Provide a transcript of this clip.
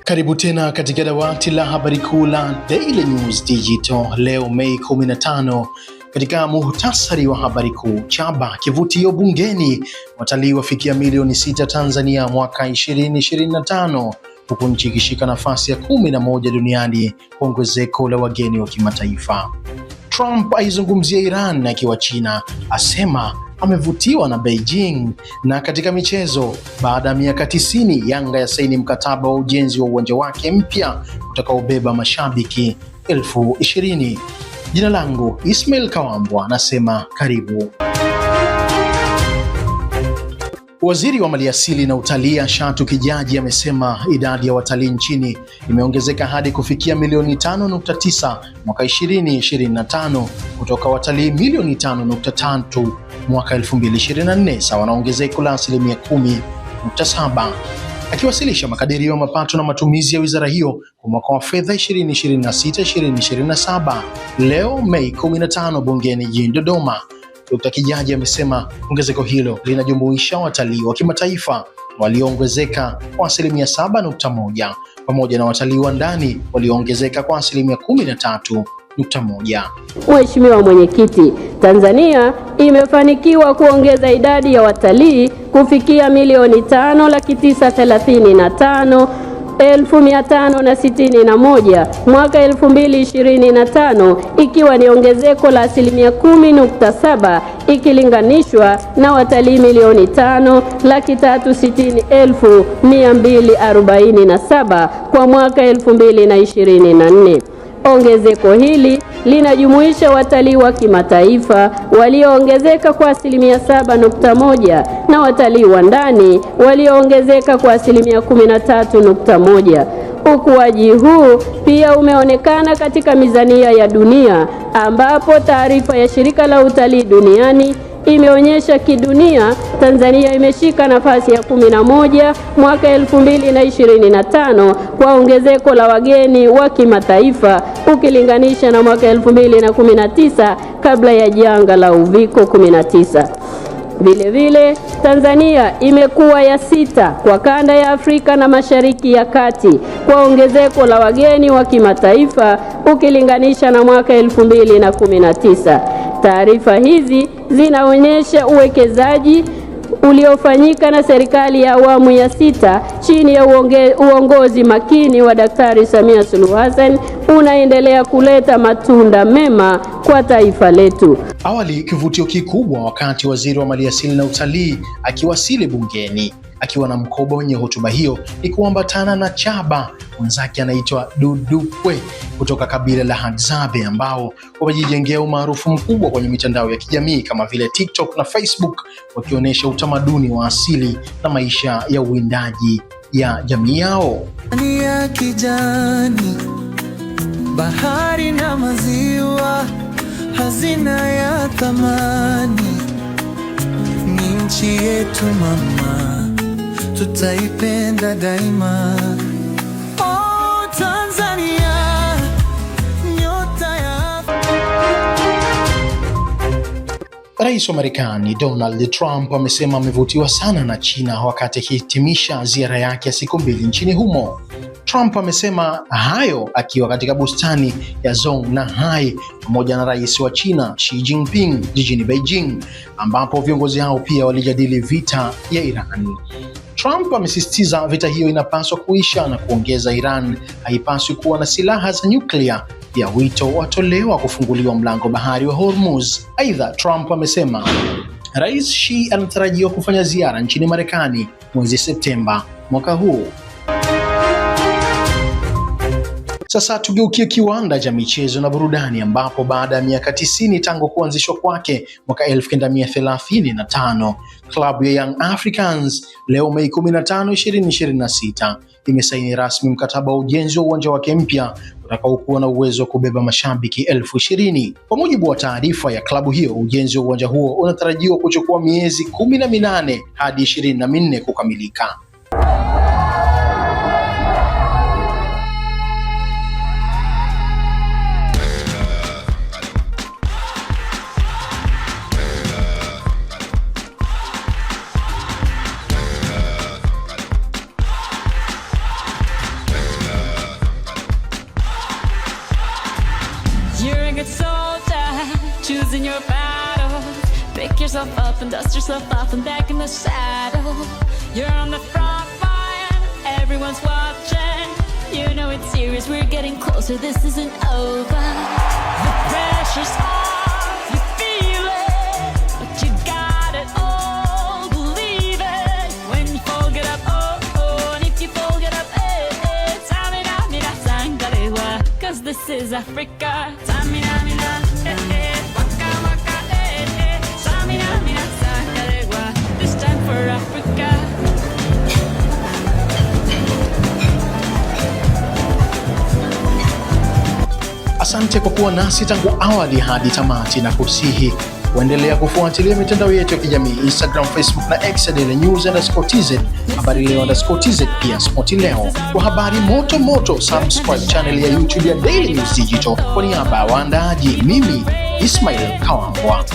Karibu tena katika dawati la habari kuu la Daily News Digital. Leo Mei 15, katika muhtasari wa habari kuu: Chaba kivutio bungeni, watalii wafikia milioni 6 Tanzania mwaka 2025, huku nchi ikishika nafasi ya 11 duniani kwa ongezeko la wageni wa kimataifa. Trump aizungumzia Iran akiwa China, asema amevutiwa na Beijing. Na katika michezo, baada ya miaka 90 Yanga ya saini mkataba wa ujenzi wa uwanja wake mpya utakaobeba mashabiki 20,000. Jina langu Ismail Kawambwa, nasema karibu. Waziri wa Maliasili na Utalii Ashatu Kijaji amesema idadi ya watalii nchini imeongezeka hadi kufikia milioni 5.9 mwaka 2025 kutoka watalii milioni 5.3 mwaka 2024, sawa na ongezeko la asilimia 10.7. Akiwasilisha makadirio ya mapato na matumizi ya wizara hiyo kwa mwaka wa fedha 2026-2027 leo Mei 15 bungeni jijini Dodoma, Dr. Kijaji amesema ongezeko hilo linajumuisha watalii wa kimataifa walioongezeka kwa asilimia 7.1 pamoja na watalii wa ndani walioongezeka kwa asilimia 13.1. Mheshimiwa Mwenyekiti, Tanzania imefanikiwa kuongeza idadi ya watalii kufikia milioni 5,935,561 mwaka 2025, ikiwa ni ongezeko la asilimia 10.7 ikilinganishwa na watalii milioni 5,360,247 kwa mwaka 2024. Ongezeko hili linajumuisha watalii wa kimataifa walioongezeka kwa asilimia 7.1 na watalii wa ndani walioongezeka kwa asilimia 13.1. Ukuaji huu pia umeonekana katika mizania ya dunia, ambapo taarifa ya Shirika la Utalii Duniani imeonyesha kidunia Tanzania imeshika nafasi ya 11 mwaka 2025 kwa ongezeko la wageni wa kimataifa ukilinganisha na mwaka 2019 kabla ya janga la Uviko 19. Vilevile, Tanzania imekuwa ya 6 kwa kanda ya Afrika na Mashariki ya Kati kwa ongezeko la wageni wa kimataifa ukilinganisha na mwaka 2019. Taarifa hizi zinaonyesha uwekezaji uliofanyika na serikali ya awamu ya 6 chini ya uongozi makini wa Daktari Samia Suluhu Hassan unaendelea kuleta matunda mema kwa taifa letu. Awali kivutio kikubwa wakati waziri wa Maliasili na Utalii akiwasili bungeni akiwa na mkoba wenye hotuba hiyo ni kuambatana na Chaba mwenzake anaitwa Dudupwe kutoka kabila la Hadzabe, ambao wamejijengea umaarufu mkubwa kwenye mitandao ya kijamii kama vile TikTok na Facebook, wakionyesha utamaduni wa asili na maisha ya uwindaji ya jamii yao. Ya kijani, bahari na maziwa, hazina ya thamani, ni nchi yetu mama, tutaipenda daima. Oh, Tanzania, nyota ya... Rais wa Marekani Donald Trump amesema amevutiwa sana na China wakati akihitimisha ziara yake ya siku 2 nchini humo. Trump amesema hayo akiwa katika bustani ya Zongnahai pamoja na rais wa China Xi Jinping jijini Beijing, ambapo viongozi hao pia walijadili vita ya Iran. Trump amesisitiza vita hiyo inapaswa kuisha na kuongeza Iran haipaswi kuwa na silaha za nyuklia. Pia wito watolewa kufunguliwa mlango bahari wa Hormuz. Aidha, Trump amesema Rais Xi anatarajiwa kufanya ziara nchini Marekani mwezi Septemba mwaka huu. Sasa tugeukie kiwanda cha michezo na burudani, ambapo baada ya miaka 90 tangu kuanzishwa kwake mwaka 1935, klabu ya Young Africans leo Mei 15, 2026 imesaini rasmi mkataba wa ujenzi wa uwanja wake mpya utakaokuwa na uwezo wa kubeba mashabiki 20,000. Kwa mujibu wa taarifa ya klabu hiyo, ujenzi wa uwanja huo unatarajiwa kuchukua miezi 18 hadi 24 kukamilika. pick yourself up and dust yourself off and back in the saddle. You're on the front line, everyone's watching. You know it's serious, we're getting closer, this isn't over. The pressure's on, you feel it, but you got it all, believe it. When you fall, get up, oh, oh, and if you fall, get up, eh, eh. Samina, mina, sangalewa, 'cause this is Africa. Samina, mina, eh, eh, waka, waka, eh, eh. Samina, mina, sangalewa, this time for Africa. Asante kwa kuwa nasi tangu awali hadi tamati, na kusihi kuendelea kufuatilia mitandao yetu ya kijamii Instagram, Facebook na X @dailynews_tz, habari leo_tz, pia Spoti Leo. Kwa habari moto moto, subscribe channel ya YouTube ya Daily News Digital. Kwa niaba ya waandaaji, mimi Ismail Kawambwa.